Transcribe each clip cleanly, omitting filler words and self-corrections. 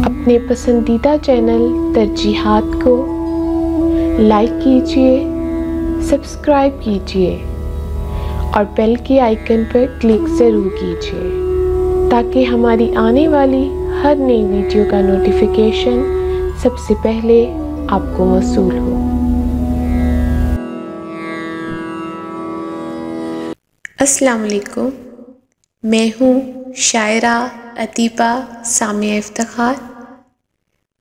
अपने पसंदीदा चैनल तरजीहात को लाइक कीजिए, सब्सक्राइब कीजिए और बेल के आइकन पर क्लिक ज़रूर कीजिए ताकि हमारी आने वाली हर नई वीडियो का नोटिफिकेशन सबसे पहले आपको मौसूल हो। अस्सलाम वालेकुम, मैं हूँ शायरा अतीबा सामिया इफ्तिखार।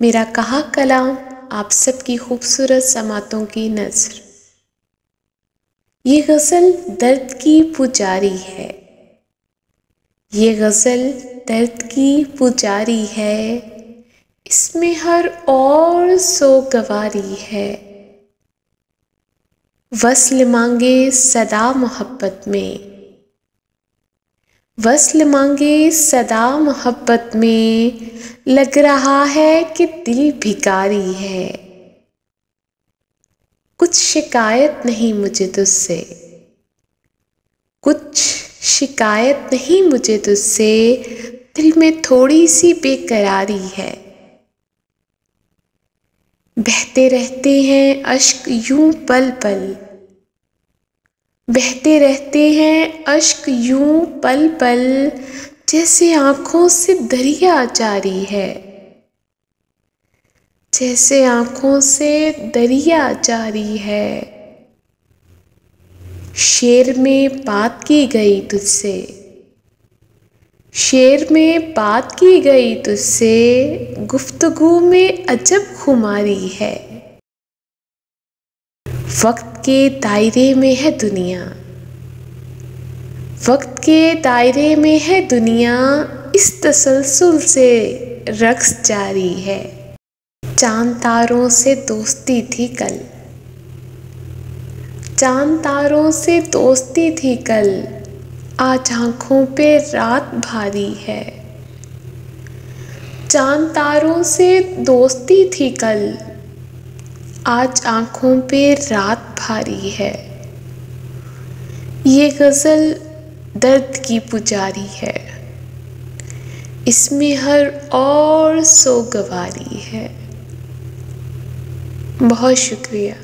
मेरा कहा कलाम आप सबकी खूबसूरत समातों की नज़र। ये गज़ल दर्द की पुजारी है, ये गज़ल दर्द की पुजारी है, इसमें हर और सोगवारी है। वस्ल मांगे सदा मोहब्बत में, वस्ल मांगे सदा मोहब्बत में, लग रहा है कि दिल भिखारी है। कुछ शिकायत नहीं मुझे तुझसे, कुछ शिकायत नहीं मुझे तुझसे, दिल में थोड़ी सी बेकरारी है। बहते रहते हैं अश्क यूं पल पल, बहते रहते हैं अश्क यूं पल पल, जैसे आँखों से दरिया जारी है, जैसे आँखों से दरिया जारी है। शेर में बात की गई तुझसे, शेर में बात की गई तुझसे, गुफ्तगू में अजब खुमारी है। वक्त के दायरे में है दुनिया, वक्त के दायरे में है दुनिया, इस तसलसल से रक्स जारी है। चांद तारों से दोस्ती थी कल, चांद तारों से दोस्ती थी कल, आज आँखों पे रात भारी है। चांद तारों से दोस्ती थी कल, आज आँखों पे रात भारी है। ये गज़ल दर्द की पुजारी है, इसमें हर और सोगवारी है। बहुत शुक्रिया।